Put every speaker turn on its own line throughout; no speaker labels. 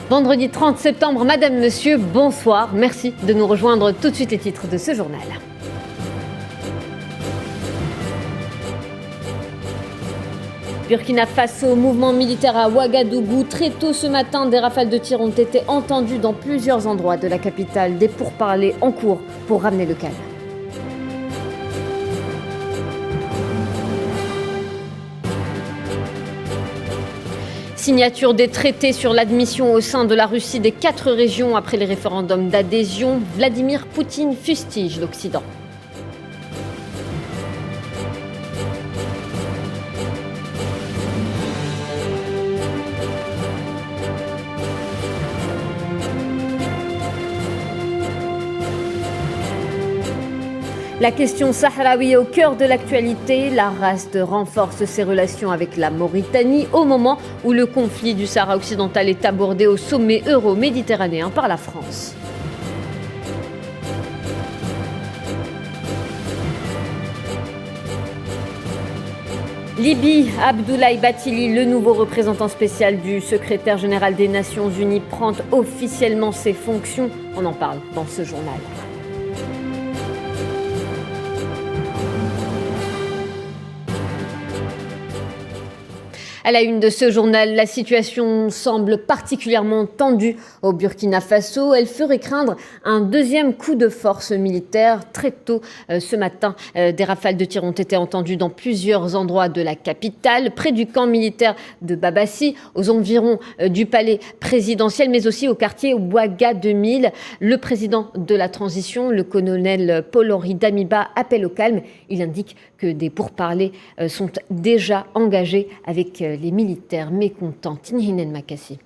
Vendredi 30 septembre, Madame, Monsieur, bonsoir. Merci de nous rejoindre. Tout de suite les titres de ce journal. Burkina Faso, mouvement militaire à Ouagadougou. Très tôt ce matin, des rafales de tir ont été entendues dans plusieurs endroits de la capitale. Des pourparlers en cours pour ramener le calme. Signature des traités sur l'admission au sein de la Russie des 4 régions après les référendums d'adhésion. Vladimir Poutine fustige l'Occident. La question sahraoui au cœur de l'actualité. La RASD renforce ses relations avec la Mauritanie au moment où le conflit du Sahara occidental est abordé au sommet euro-méditerranéen par la France. Libye, Abdoulaye Bathily, le nouveau représentant spécial du secrétaire général des Nations Unies, prend officiellement ses fonctions. On en parle dans ce journal. À la une de ce journal, la situation semble particulièrement tendue au Burkina Faso. Elle ferait craindre un deuxième coup de force militaire. Très tôt ce matin, des rafales de tir ont été entendues dans plusieurs endroits de la capitale, près du camp militaire de Babassi, aux environs du palais présidentiel, mais aussi au quartier Ouaga 2000. Le président de la transition, le colonel Paul-Henri Damiba, appelle au calme. Il indique que des pourparlers sont déjà engagés avec les militaires mécontents. Tinhinen Makassi.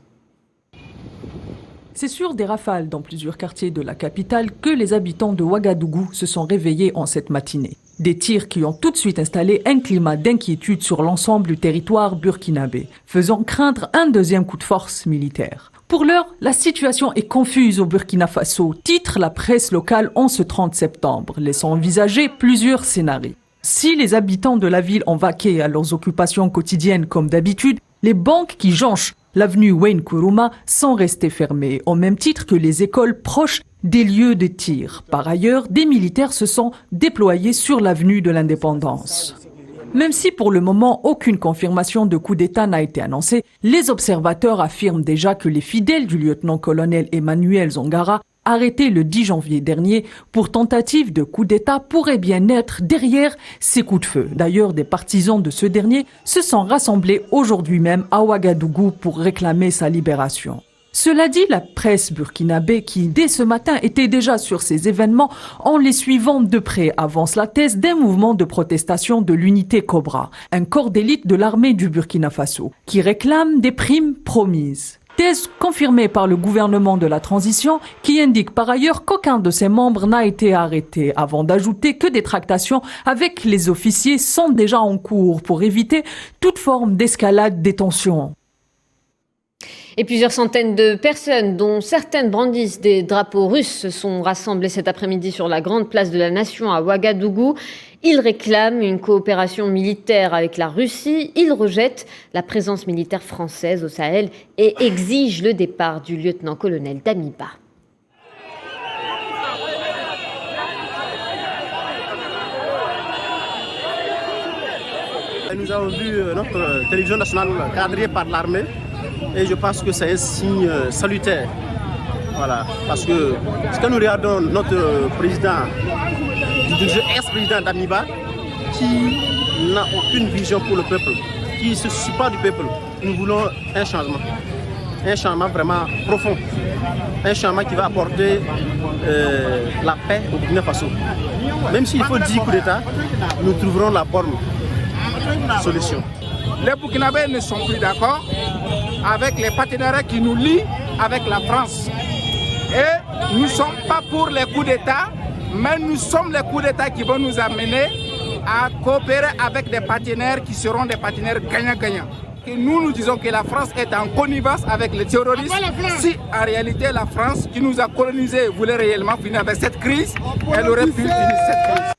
C'est sur des rafales dans plusieurs quartiers de la capitale que les habitants de Ouagadougou se sont réveillés en cette matinée. Des tirs qui ont tout de suite installé un climat d'inquiétude sur l'ensemble du territoire burkinabé, faisant craindre un deuxième coup de force militaire. Pour l'heure, la situation est confuse au Burkina Faso, titre la presse locale en ce 30 septembre, laissant envisager plusieurs scénarios. Si les habitants de la ville ont vaqué à leurs occupations quotidiennes comme d'habitude, les banques qui jonchent l'avenue Wayne Nkrumah sont restées fermées, au même titre que les écoles proches des lieux de tir. Par ailleurs, des militaires se sont déployés sur l'avenue de l'Indépendance. Même si pour le moment aucune confirmation de coup d'État n'a été annoncée, les observateurs affirment déjà que les fidèles du lieutenant-colonel Emmanuel Zongara, arrêté le 10 janvier dernier pour tentative de coup d'État, pourrait bien être derrière ces coups de feu. D'ailleurs, des partisans de ce dernier se sont rassemblés aujourd'hui même à Ouagadougou pour réclamer sa libération. Cela dit, la presse burkinabé, qui dès ce matin était déjà sur ces événements, en les suivant de près, avance la thèse d'un mouvement de protestation de l'unité Cobra, un corps d'élite de l'armée du Burkina Faso, qui réclame des primes promises. Thèse confirmée par le gouvernement de la transition, qui indique par ailleurs qu'aucun de ses membres n'a été arrêté, avant d'ajouter que des tractations avec les officiers sont déjà en cours pour éviter toute forme d'escalade des tensions.
Et plusieurs centaines de personnes, dont certaines brandissent des drapeaux russes, se sont rassemblées cet après-midi sur la grande place de la Nation à Ouagadougou. Ils réclament une coopération militaire avec la Russie. Ils rejettent la présence militaire française au Sahel et exigent le départ du lieutenant-colonel Damiba.
Nous avons vu notre télévision nationale cadrée par l'armée et je pense que c'est un signe salutaire. Voilà, parce que ce que nous regardons, notre président, ex-président Damiba, qui n'a aucune vision pour le peuple, qui ne se soucie pas du peuple. Nous voulons un changement vraiment profond, un changement qui va apporter la paix au Burkina Faso. Même s'il faut 10 coups d'État, nous trouverons la bonne solution.
Les Burkinabés ne sont plus d'accord avec les partenariats qui nous lient avec la France. Et nous ne sommes pas pour les coups d'État, mais nous sommes les coups d'État qui vont nous amener à coopérer avec des partenaires qui seront des partenaires gagnant-gagnant. Et nous disons que la France est en connivence avec les terroristes. Si en réalité la France qui nous a colonisés voulait réellement finir avec cette crise, elle aurait pu finir cette crise.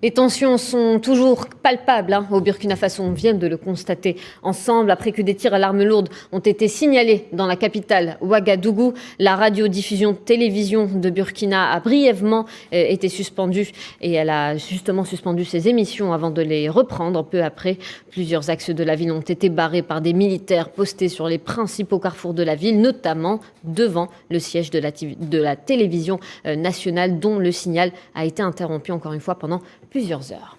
Les tensions sont toujours palpables au Burkina Faso. On vient de le constater ensemble après que des tirs à l'arme lourde ont été signalés dans la capitale Ouagadougou. La radiodiffusion télévision de Burkina a brièvement été suspendue et elle a justement suspendu ses émissions avant de les reprendre peu après. Plusieurs axes de la ville ont été barrés par des militaires postés sur les principaux carrefours de la ville, notamment devant le siège de la télévision nationale dont le signal a été interrompu encore une fois pendant plusieurs heures.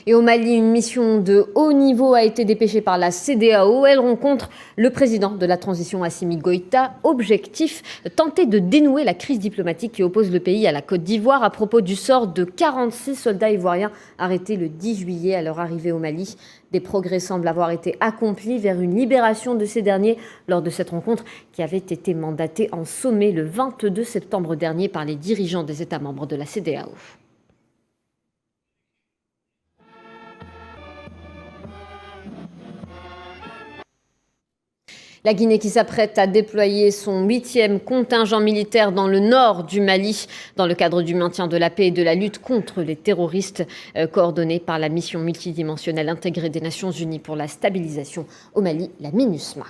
Et au Mali, une mission de haut niveau a été dépêchée par la CEDEAO. Elle rencontre le président de la transition Assimi Goïta. Objectif, tenter de dénouer la crise diplomatique qui oppose le pays à la Côte d'Ivoire à propos du sort de 46 soldats ivoiriens arrêtés le 10 juillet à leur arrivée au Mali. Des progrès semblent avoir été accomplis vers une libération de ces derniers lors de cette rencontre qui avait été mandatée en sommet le 22 septembre dernier par les dirigeants des États membres de la CEDEAO. La Guinée qui s'apprête à déployer son 8e contingent militaire dans le nord du Mali dans le cadre du maintien de la paix et de la lutte contre les terroristes coordonnée par la mission multidimensionnelle intégrée des Nations Unies pour la stabilisation au Mali, la MINUSMA.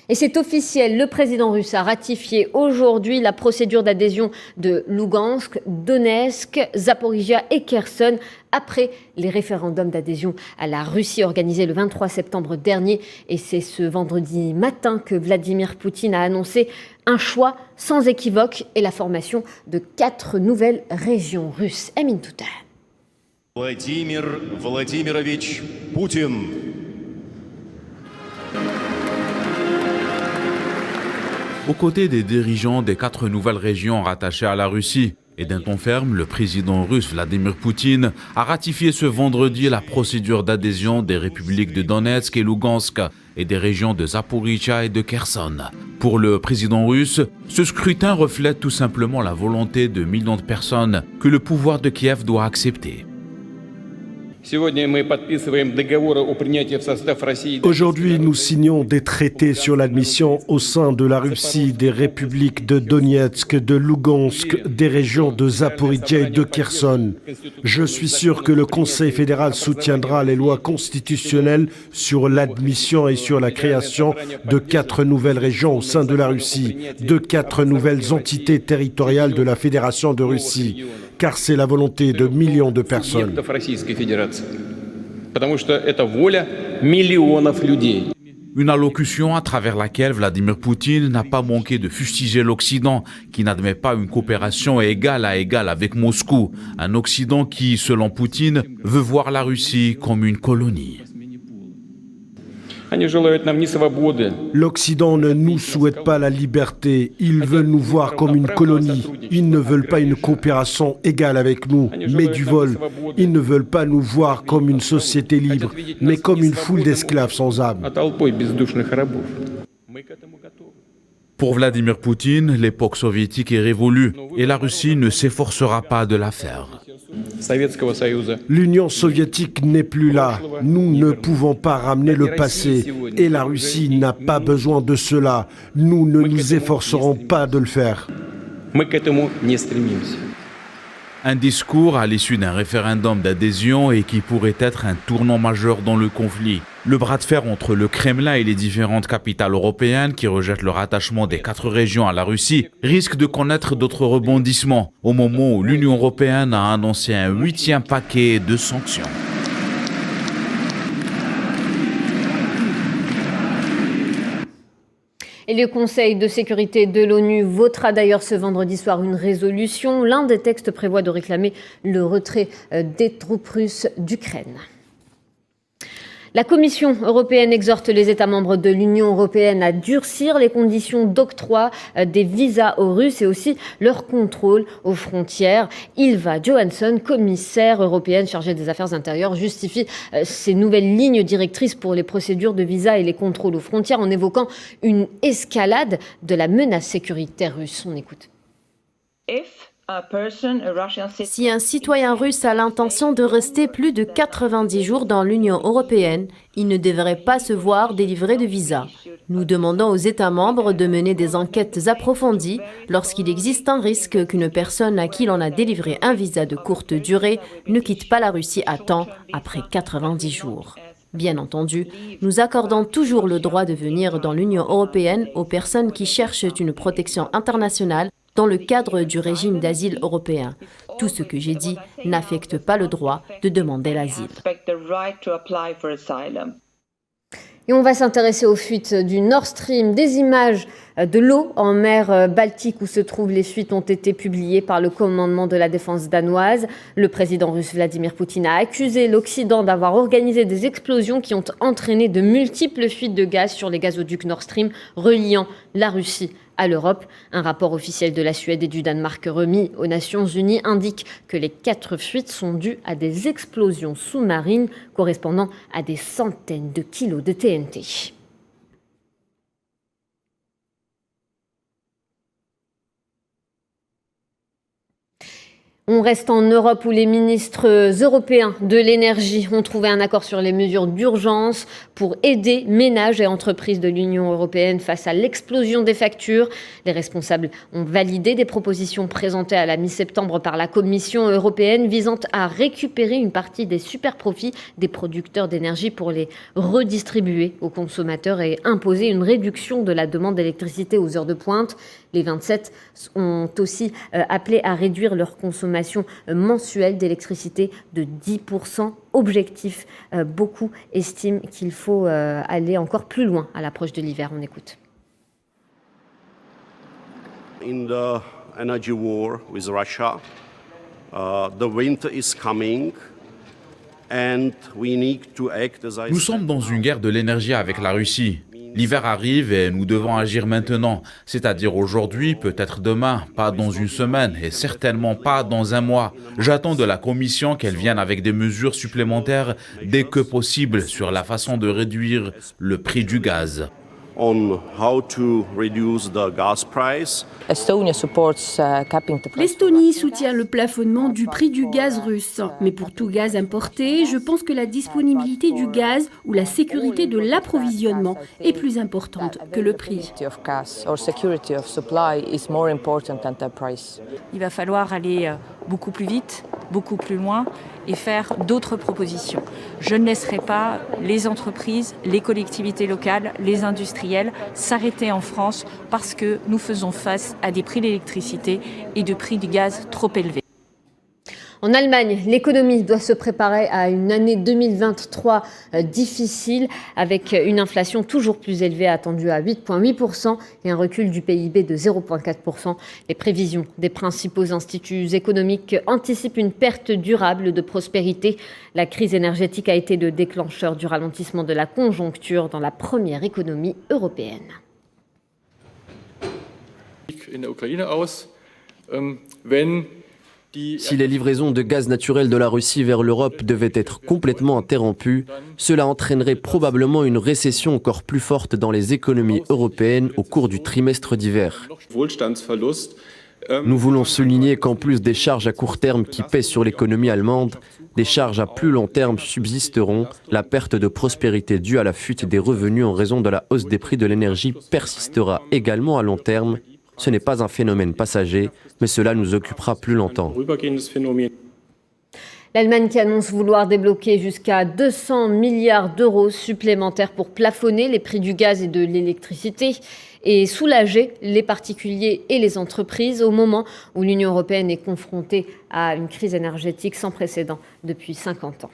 Et c'est officiel, le président russe a ratifié aujourd'hui la procédure d'adhésion de Lougansk, Donetsk, Zaporijia et Kherson après les référendums d'adhésion à la Russie organisés le 23 septembre dernier. Et c'est ce vendredi matin que Vladimir Poutine a annoncé un choix sans équivoque et la formation de 4 nouvelles régions russes. Emin Touta.
Vladimir Vladimirovich Poutine.
Aux côtés des dirigeants des 4 nouvelles régions rattachées à la Russie, et d'un ton ferme, le président russe Vladimir Poutine a ratifié ce vendredi la procédure d'adhésion des républiques de Donetsk et Lougansk et des régions de Zaporijia et de Kherson. Pour le président russe, ce scrutin reflète tout simplement la volonté de millions de personnes que le pouvoir de Kiev doit accepter.
Aujourd'hui, nous signons des traités sur l'admission au sein de la Russie des républiques de Donetsk, de Lougansk, des régions de Zaporijia et de Kherson. Je suis sûr que le Conseil fédéral soutiendra les lois constitutionnelles sur l'admission et sur la création de 4 nouvelles régions au sein de la Russie, de 4 nouvelles entités territoriales de la Fédération de Russie, car c'est la volonté de millions de personnes.
Une allocution à travers laquelle Vladimir Poutine n'a pas manqué de fustiger l'Occident, qui n'admet pas une coopération égal à égal avec Moscou. Un Occident qui, selon Poutine, veut voir la Russie comme une colonie.
L'Occident ne nous souhaite pas la liberté. Ils veulent nous voir comme une colonie. Ils ne veulent pas une coopération égale avec nous, mais du vol. Ils ne veulent pas nous voir comme une société libre, mais comme une foule d'esclaves sans âme.
Pour Vladimir Poutine, l'époque soviétique est révolue et la Russie ne s'efforcera pas de la faire.
L'Union soviétique n'est plus là. Nous ne pouvons pas ramener le passé et la Russie n'a pas besoin de cela. Nous ne nous efforcerons pas de le faire.
Un discours à l'issue d'un référendum d'adhésion et qui pourrait être un tournant majeur dans le conflit. Le bras de fer entre le Kremlin et les différentes capitales européennes qui rejettent le rattachement des 4 régions à la Russie risque de connaître d'autres rebondissements au moment où l'Union européenne a annoncé un 8e paquet de sanctions.
Et le Conseil de sécurité de l'ONU votera d'ailleurs ce vendredi soir une résolution. L'un des textes prévoit de réclamer le retrait des troupes russes d'Ukraine. La Commission européenne exhorte les États membres de l'Union européenne à durcir les conditions d'octroi des visas aux Russes et aussi leur contrôle aux frontières. Ylva Johansson, commissaire européenne chargée des affaires intérieures, justifie ces nouvelles lignes directrices pour les procédures de visa et les contrôles aux frontières en évoquant une escalade de la menace sécuritaire russe. On écoute.
Si un citoyen russe a l'intention de rester plus de 90 jours dans l'Union européenne, il ne devrait pas se voir délivrer de visa. Nous demandons aux États membres de mener des enquêtes approfondies lorsqu'il existe un risque qu'une personne à qui l'on a délivré un visa de courte durée ne quitte pas la Russie à temps après 90 jours. Bien entendu, nous accordons toujours le droit de venir dans l'Union européenne aux personnes qui cherchent une protection internationale dans le cadre du régime d'asile européen. Tout ce que j'ai dit n'affecte pas le droit de demander l'asile.
Et on va s'intéresser aux fuites du Nord Stream. Des images de l'eau en mer Baltique où se trouvent les fuites ont été publiées par le commandement de la défense danoise. Le président russe Vladimir Poutine a accusé l'Occident d'avoir organisé des explosions qui ont entraîné de multiples fuites de gaz sur les gazoducs Nord Stream reliant la Russie à l'Europe. Un rapport officiel de la Suède et du Danemark remis aux Nations Unies indique que les 4 fuites sont dues à des explosions sous-marines correspondant à des centaines de kilos de TNT. On reste en Europe où les ministres européens de l'énergie ont trouvé un accord sur les mesures d'urgence pour aider ménages et entreprises de l'Union européenne face à l'explosion des factures. Les responsables ont validé des propositions présentées à la mi-septembre par la Commission européenne visant à récupérer une partie des superprofits des producteurs d'énergie pour les redistribuer aux consommateurs et imposer une réduction de la demande d'électricité aux heures de pointe. Les 27 ont aussi appelé à réduire leur consommation mensuelle d'électricité de 10%. Objectif, beaucoup estiment qu'il faut aller encore plus loin à l'approche de l'hiver. On écoute.
In the energy war with Russia, the winter is coming.
Nous sommes dans une guerre de l'énergie avec la Russie. L'hiver arrive et nous devons agir maintenant, c'est-à-dire aujourd'hui, peut-être demain, pas dans une semaine et certainement pas dans un mois. J'attends de la Commission qu'elle vienne avec des mesures supplémentaires dès que possible sur la façon de réduire le prix du gaz.
On how to reduce the gas price.
L'Estonie soutient le plafonnement du prix du gaz russe. Mais pour tout gaz importé, je pense que la disponibilité du gaz ou la sécurité de l'approvisionnement est plus importante que le prix.
Il va falloir aller beaucoup plus vite, beaucoup plus loin et faire d'autres propositions. Je ne laisserai pas les entreprises, les collectivités locales, les industriels s'arrêter en France parce que nous faisons face à des prix d'électricité et de prix du gaz trop élevés.
En Allemagne, l'économie doit se préparer à une année 2023 difficile avec une inflation toujours plus élevée attendue à 8,8% et un recul du PIB de 0,4%. Les prévisions des principaux instituts économiques anticipent une perte durable de prospérité. La crise énergétique a été le déclencheur du ralentissement de la conjoncture dans la première économie européenne.
Si les livraisons de gaz naturel de la Russie vers l'Europe devaient être complètement interrompues, cela entraînerait probablement une récession encore plus forte dans les économies européennes au cours du trimestre d'hiver. Nous voulons souligner qu'en plus des charges à court terme qui pèsent sur l'économie allemande, des charges à plus long terme subsisteront. La perte de prospérité due à la fuite des revenus en raison de la hausse des prix de l'énergie persistera également à long terme. Ce n'est pas un phénomène passager, mais cela nous occupera plus longtemps.
L'Allemagne qui annonce vouloir débloquer jusqu'à 200 milliards d'euros supplémentaires pour plafonner les prix du gaz et de l'électricité et soulager les particuliers et les entreprises au moment où l'Union européenne est confrontée à une crise énergétique sans précédent depuis 50 ans.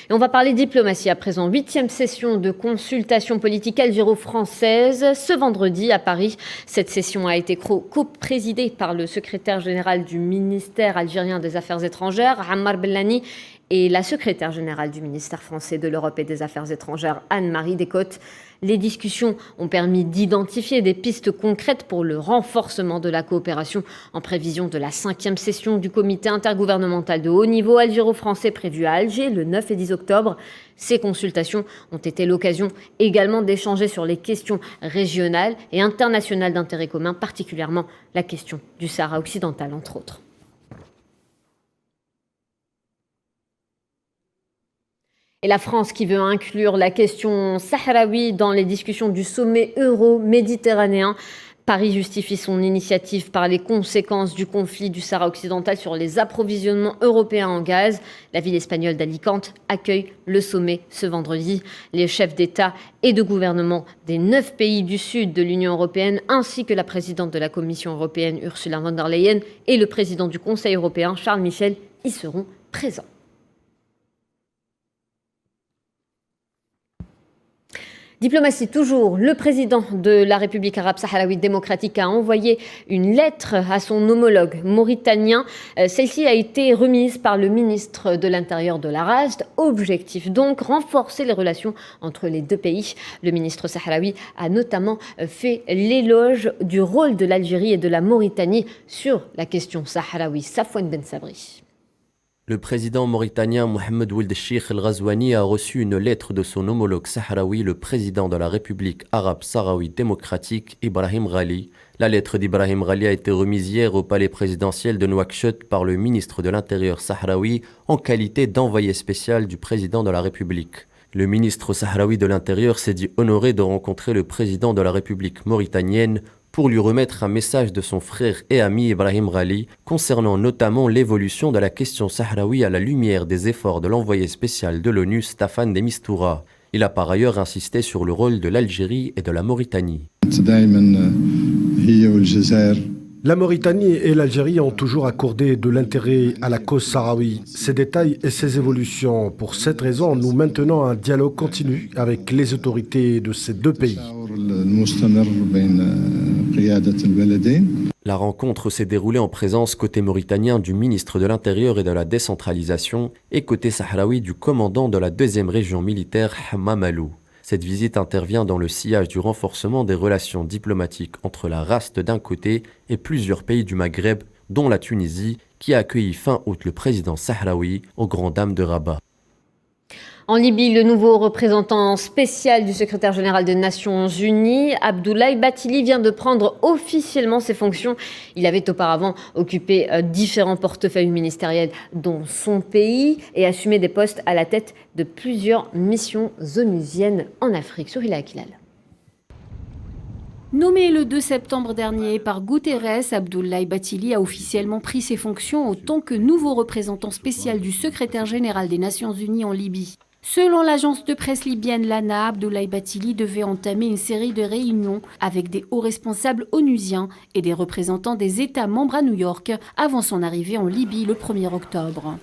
Et on va parler diplomatie à présent. 8e session de consultation politique algéro-française ce vendredi à Paris. Cette session a été co-présidée par le secrétaire général du ministère algérien des Affaires étrangères, Ammar Bellani, et la secrétaire générale du ministère français de l'Europe et des Affaires étrangères, Anne-Marie Descotes. Les discussions ont permis d'identifier des pistes concrètes pour le renforcement de la coopération en prévision de la 5e session du comité intergouvernemental de haut niveau algéro-français prévue à Alger le 9 et 10 octobre. Ces consultations ont été l'occasion également d'échanger sur les questions régionales et internationales d'intérêt commun, particulièrement la question du Sahara occidental, entre autres. Et la France qui veut inclure la question sahraoui dans les discussions du sommet euro-méditerranéen. Paris justifie son initiative par les conséquences du conflit du Sahara occidental sur les approvisionnements européens en gaz. La ville espagnole d'Alicante accueille le sommet ce vendredi. Les chefs d'État et de gouvernement des 9 pays du sud de l'Union européenne, ainsi que la présidente de la Commission européenne Ursula von der Leyen et le président du Conseil européen Charles Michel y seront présents. Diplomatie toujours, le président de la République arabe sahraouie démocratique a envoyé une lettre à son homologue mauritanien. Celle-ci a été remise par le ministre de l'Intérieur de la RASD. Objectif donc, renforcer les relations entre les deux pays. Le ministre sahraoui a notamment fait l'éloge du rôle de l'Algérie et de la Mauritanie sur la question sahraoui. Safwan Ben Sabri.
Le président mauritanien Mohamed Ould Cheikh El Ghazouani a reçu une lettre de son homologue sahraoui, le président de la République arabe sahraoui démocratique, Ibrahim Ghali. La lettre d'Ibrahim Ghali a été remise hier au palais présidentiel de Nouakchott par le ministre de l'Intérieur sahraoui en qualité d'envoyé spécial du président de la République. Le ministre sahraoui de l'Intérieur s'est dit honoré de rencontrer le président de la République mauritanienne pour lui remettre un message de son frère et ami Ibrahim Ghali concernant notamment l'évolution de la question sahraoui à la lumière des efforts de l'envoyé spécial de l'ONU Staffan de Mistura. Il a par ailleurs insisté sur le rôle de l'Algérie et de la Mauritanie.
La Mauritanie et l'Algérie ont toujours accordé de l'intérêt à la cause sahraoui, ses détails et ses évolutions. Pour cette raison, nous maintenons un dialogue continu avec les autorités de ces deux pays.
La rencontre s'est déroulée en présence côté mauritanien du ministre de l'Intérieur et de la décentralisation et côté sahraoui du commandant de la 2e région militaire Hammam Alou. Cette visite intervient dans le sillage du renforcement des relations diplomatiques entre la RASD d'un côté et plusieurs pays du Maghreb, dont la Tunisie, qui a accueilli fin août le président sahraoui aux Grandes Dames de Rabat.
En Libye, le nouveau représentant spécial du secrétaire général des Nations Unies, Abdoulaye Bathily, vient de prendre officiellement ses fonctions. Il avait auparavant occupé différents portefeuilles ministériels dont son pays et assumé des postes à la tête de plusieurs missions onusiennes en Afrique. Sourila Akilal.
Nommé le 2 septembre dernier par Guterres, Abdoulaye Bathily a officiellement pris ses fonctions en tant que nouveau représentant spécial du secrétaire général des Nations Unies en Libye. Selon l'agence de presse libyenne Lana, Abdoulaye Bathily devait entamer une série de réunions avec des hauts responsables onusiens et des représentants des États membres à New York avant son arrivée en Libye le 1er octobre.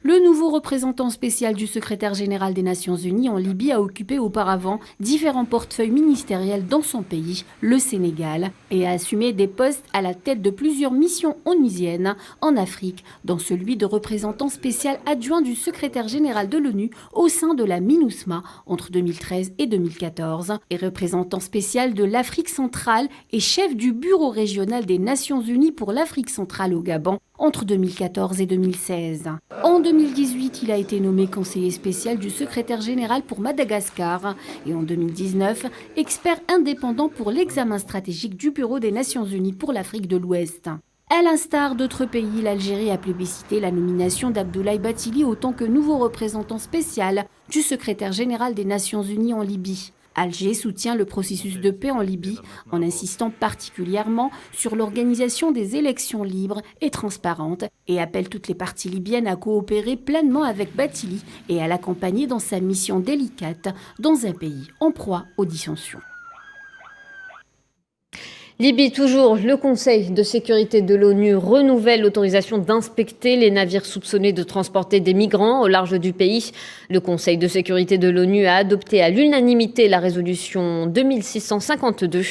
Le nouveau représentant spécial du secrétaire général des Nations Unies en Libye a occupé auparavant différents portefeuilles ministériels dans son pays, le Sénégal, et a assumé des postes à la tête de plusieurs missions onusiennes en Afrique, dont celui de représentant spécial adjoint du secrétaire général de l'ONU au sein de la MINUSMA entre 2013 et 2014, et représentant spécial de l'Afrique centrale et chef du bureau régional des Nations Unies pour l'Afrique centrale au Gabon entre 2014 et 2016. En 2018, il a été nommé conseiller spécial du secrétaire général pour Madagascar et en 2019, expert indépendant pour l'examen stratégique du Bureau des Nations Unies pour l'Afrique de l'Ouest. À l'instar d'autres pays, l'Algérie a plébiscité la nomination d'Abdoulaye Bathily en tant que nouveau représentant spécial du secrétaire général des Nations Unies en Libye. Alger soutient le processus de paix en Libye en insistant particulièrement sur l'organisation des élections libres et transparentes et appelle toutes les parties libyennes à coopérer pleinement avec Bathily et à l'accompagner dans sa mission délicate dans un pays en proie aux dissensions.
Libye toujours, le Conseil de sécurité de l'ONU renouvelle l'autorisation d'inspecter les navires soupçonnés de transporter des migrants au large du pays. Le Conseil de sécurité de l'ONU a adopté à l'unanimité la résolution 2652.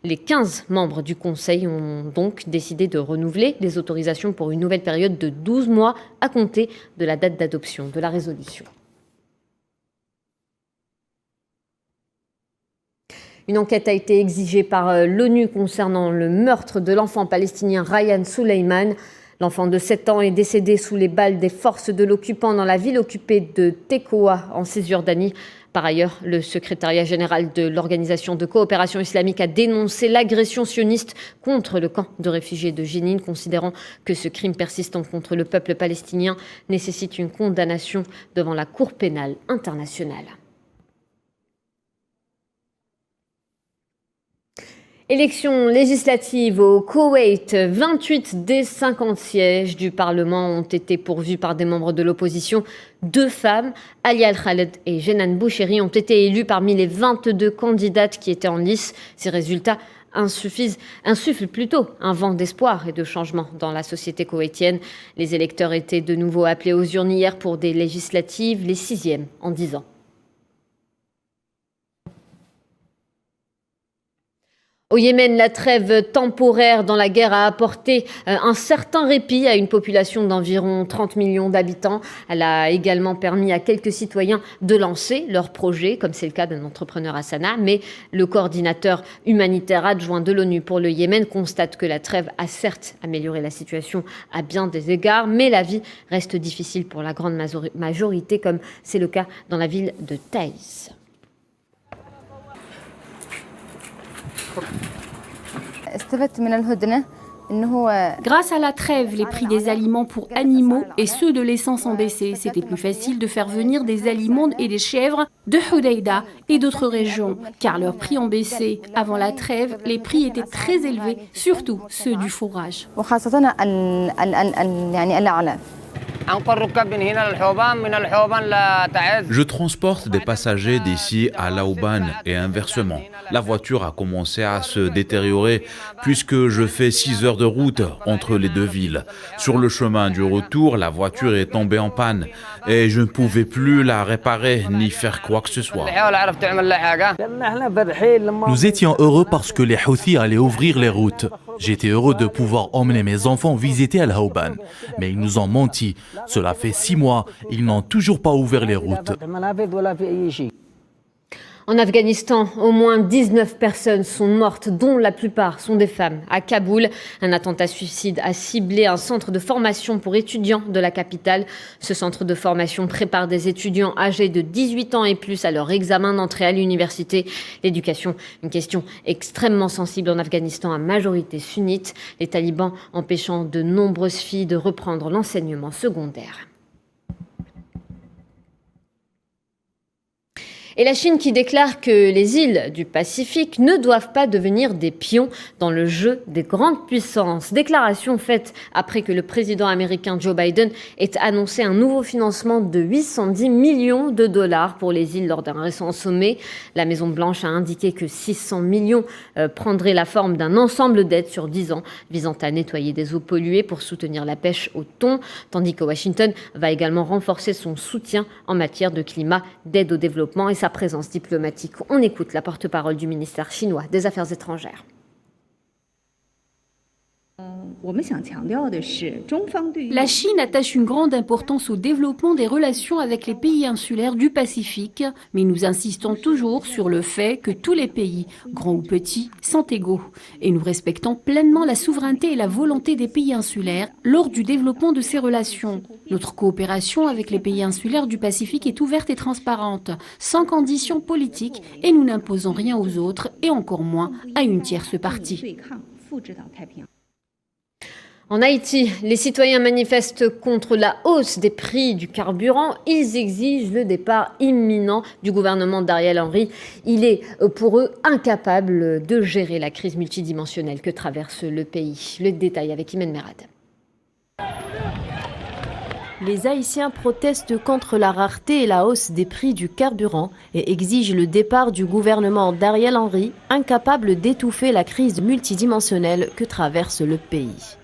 Les 15 membres du Conseil ont donc décidé de renouveler les autorisations pour une nouvelle période de 12 mois à compter de la date d'adoption de la résolution. Une enquête a été exigée par l'ONU concernant le meurtre de l'enfant palestinien Ryan Suleiman. L'enfant de 7 ans est décédé sous les balles des forces de l'occupant dans la ville occupée de Tekoa en Cisjordanie. Par ailleurs, le secrétariat général de l'Organisation de coopération islamique a dénoncé l'agression sioniste contre le camp de réfugiés de Jenin, considérant que ce crime persistant contre le peuple palestinien nécessite une condamnation devant la Cour pénale internationale. Élections législatives au Koweït, 28 des 50 sièges du Parlement ont été pourvus par des membres de l'opposition. 2 femmes, Ali Al-Khaled et Jenan Boucheri, ont été élues parmi les 22 candidates qui étaient en lice. Ces résultats insufflent plutôt un vent d'espoir et de changement dans la société koweïtienne. Les électeurs étaient de nouveau appelés aux urnes hier pour des législatives, les 6e en 10 ans. Au Yémen, la trêve temporaire dans la guerre a apporté un certain répit à une population d'environ 30 millions d'habitants. Elle a également permis à quelques citoyens de lancer leurs projets, comme c'est le cas d'un entrepreneur à Sanaa. Mais le coordinateur humanitaire adjoint de l'ONU pour le Yémen constate que la trêve a certes amélioré la situation à bien des égards, mais la vie reste difficile pour la grande majorité, comme c'est le cas dans la ville de Taïs.
Grâce à la trêve, les prix des aliments pour animaux et ceux de l'essence ont baissé. C'était plus facile de faire venir des aliments et des chèvres de Hodeïda et d'autres régions, car leurs prix ont baissé. Avant la trêve, les prix étaient très élevés, surtout ceux du fourrage.
Je transporte des passagers d'ici à Laouban et inversement. La voiture a commencé à se détériorer puisque je fais 6 heures de route entre les 2 villes. Sur le chemin du retour, la voiture est tombée en panne et je ne pouvais plus la réparer ni faire quoi que ce soit.
Nous étions heureux parce que les Houthis allaient ouvrir les routes. J'étais heureux de pouvoir emmener mes enfants visiter Al-Houban. Mais ils nous ont menti. Cela fait 6 mois, ils n'ont toujours pas ouvert les routes.
En Afghanistan, au moins 19 personnes sont mortes, dont la plupart sont des femmes. À Kaboul, un attentat suicide a ciblé un centre de formation pour étudiants de la capitale. Ce centre de formation prépare des étudiants âgés de 18 ans et plus à leur examen d'entrée à l'université. L'éducation, une question extrêmement sensible en Afghanistan à majorité sunnite, les talibans empêchant de nombreuses filles de reprendre l'enseignement secondaire. Et la Chine qui déclare que les îles du Pacifique ne doivent pas devenir des pions dans le jeu des grandes puissances. Déclaration faite après que le président américain Joe Biden ait annoncé un nouveau financement de 810 millions de dollars pour les îles lors d'un récent sommet. La Maison-Blanche a indiqué que 600 millions prendraient la forme d'un ensemble d'aides sur 10 ans visant à nettoyer des eaux polluées pour soutenir la pêche au thon, tandis que Washington va également renforcer son soutien en matière de climat, d'aide au développement et sa présence diplomatique. On écoute la porte-parole du ministère chinois des Affaires étrangères.
La Chine attache une grande importance au développement des relations avec les pays insulaires du Pacifique, mais nous insistons toujours sur le fait que tous les pays, grands ou petits, sont égaux. Et nous respectons pleinement la souveraineté et la volonté des pays insulaires lors du développement de ces relations. Notre coopération avec les pays insulaires du Pacifique est ouverte et transparente, sans conditions politiques, et nous n'imposons rien aux autres, et encore moins à une tierce partie.
En Haïti, les citoyens manifestent contre la hausse des prix du carburant. Ils exigent le départ imminent du gouvernement d'Ariel Henry. Il est pour eux incapable de gérer la crise multidimensionnelle que traverse le pays. Le détail avec Imen Merad.
Les Haïtiens protestent contre la rareté et la hausse des prix du carburant et exigent le départ du gouvernement d'Ariel Henry, incapable d'étouffer la crise multidimensionnelle que traverse le pays.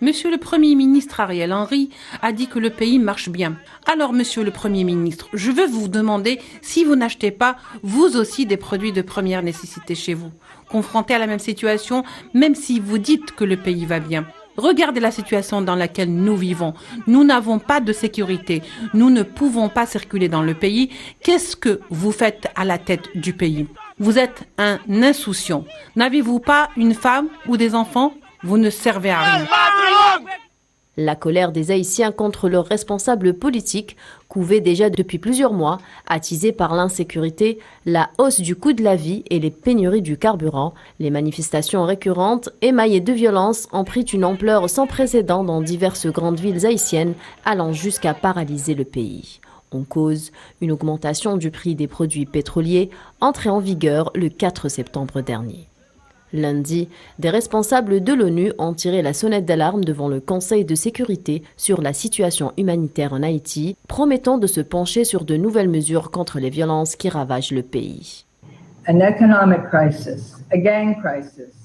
Monsieur le Premier ministre Ariel Henry a dit que le pays marche bien. Alors, Monsieur le Premier ministre, je veux vous demander si vous n'achetez pas, vous aussi, des produits de première nécessité chez vous. Confrontés à la même situation, même si vous dites que le pays va bien. Regardez la situation dans laquelle nous vivons. Nous n'avons pas de sécurité. Nous ne pouvons pas circuler dans le pays. Qu'est-ce que vous faites à la tête du pays ? Vous êtes un insouciant. N'avez-vous pas une femme ou des enfants ? vous ne servez à rien.
La colère des Haïtiens contre leurs responsables politiques couvait déjà depuis plusieurs mois, attisée par l'insécurité, la hausse du coût de la vie et les pénuries du carburant. Les manifestations récurrentes, émaillées de violence, ont pris une ampleur sans précédent dans diverses grandes villes haïtiennes, allant jusqu'à paralyser le pays. En cause, une augmentation du prix des produits pétroliers, entrée en vigueur le 4 septembre dernier. Lundi, des responsables de l'ONU ont tiré la sonnette d'alarme devant le Conseil de sécurité sur la situation humanitaire en Haïti, promettant de se pencher sur de nouvelles mesures contre les violences qui ravagent le pays.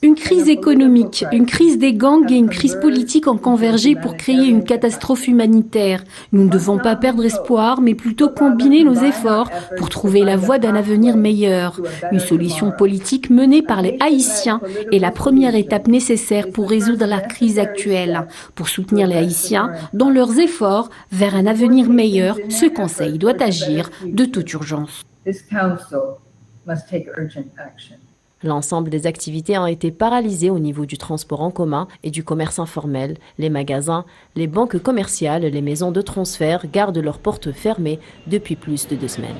Une crise économique, une crise des gangs et une crise politique ont convergé pour créer une catastrophe humanitaire. Nous ne devons pas perdre espoir, mais plutôt combiner nos efforts pour trouver la voie d'un avenir meilleur. Une solution politique menée par les Haïtiens est la première étape nécessaire pour résoudre la crise actuelle. Pour soutenir les Haïtiens dans leurs efforts vers un avenir meilleur, ce Conseil doit agir de toute urgence.
L'ensemble des activités ont été paralysées au niveau du transport en commun et du commerce informel. Les magasins, les banques commerciales, les maisons de transfert gardent leurs portes fermées depuis plus de 2 semaines.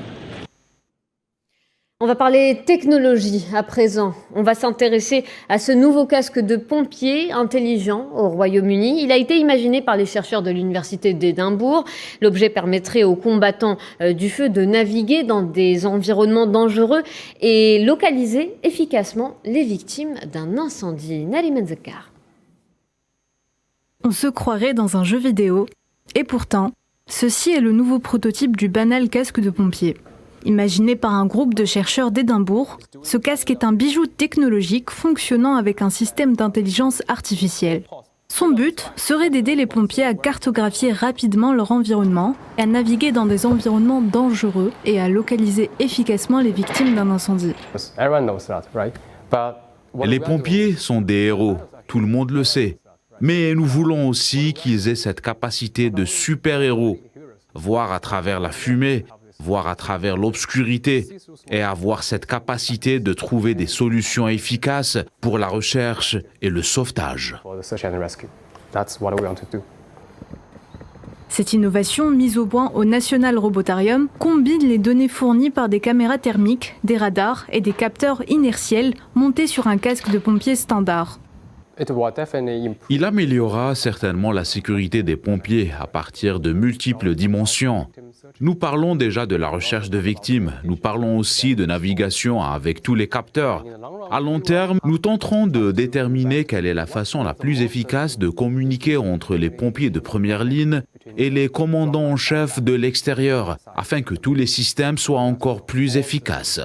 On va parler technologie à présent. On va s'intéresser à ce nouveau casque de pompier intelligent au Royaume-Uni. Il a été imaginé par les chercheurs de l'Université d'Édimbourg. L'objet permettrait aux combattants du feu de naviguer dans des environnements dangereux et localiser efficacement les victimes d'un incendie. Nali Menzekar.
On se croirait dans un jeu vidéo. Et pourtant, ceci est le nouveau prototype du banal casque de pompier. Imaginé par un groupe de chercheurs d'Édimbourg, ce casque est un bijou technologique fonctionnant avec un système d'intelligence artificielle. Son but serait d'aider les pompiers à cartographier rapidement leur environnement, à naviguer dans des environnements dangereux et à localiser efficacement les victimes d'un incendie.
Les pompiers sont des héros, tout le monde le sait. Mais nous voulons aussi qu'ils aient cette capacité de super-héros, voir à travers la fumée, voir à travers l'obscurité et avoir cette capacité de trouver des solutions efficaces pour la recherche et le sauvetage.
Cette innovation, mise au point au National Robotarium, combine les données fournies par des caméras thermiques, des radars et des capteurs inertiels montés sur un casque de pompier standard.
Il améliorera certainement la sécurité des pompiers à partir de multiples dimensions. Nous parlons déjà de la recherche de victimes, nous parlons aussi de navigation avec tous les capteurs. À long terme, nous tenterons de déterminer quelle est la façon la plus efficace de communiquer entre les pompiers de première ligne et les commandants en chef de l'extérieur, afin que tous les systèmes soient encore plus efficaces.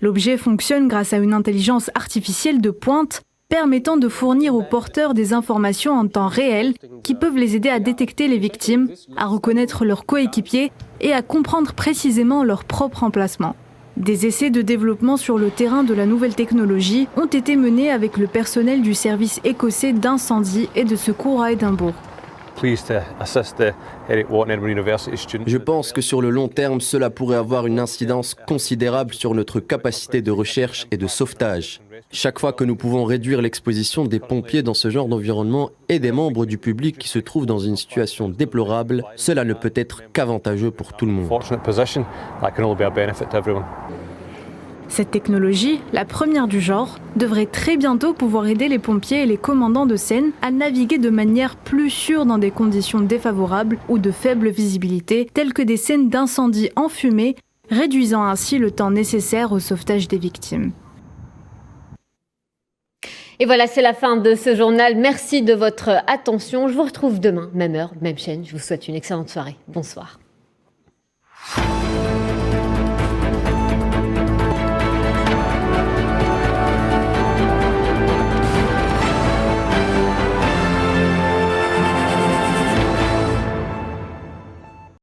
L'objet fonctionne grâce à une intelligence artificielle de pointe permettant de fournir aux porteurs des informations en temps réel qui peuvent les aider à détecter les victimes, à reconnaître leurs coéquipiers et à comprendre précisément leur propre emplacement. Des essais de développement sur le terrain de la nouvelle technologie ont été menés avec le personnel du service écossais d'incendie et de secours à Édimbourg.
Je pense que sur le long terme, cela pourrait avoir une incidence considérable sur notre capacité de recherche et de sauvetage. Chaque fois que nous pouvons réduire l'exposition des pompiers dans ce genre d'environnement et des membres du public qui se trouvent dans une situation déplorable, cela ne peut être qu'avantageux pour tout le monde.
Cette technologie, la première du genre, devrait très bientôt pouvoir aider les pompiers et les commandants de scène à naviguer de manière plus sûre dans des conditions défavorables ou de faible visibilité, telles que des scènes d'incendie en fumée, réduisant ainsi le temps nécessaire au sauvetage des victimes.
Et voilà, c'est la fin de ce journal. Merci de votre attention. Je vous retrouve demain, même heure, même chaîne. Je vous souhaite une excellente soirée. Bonsoir.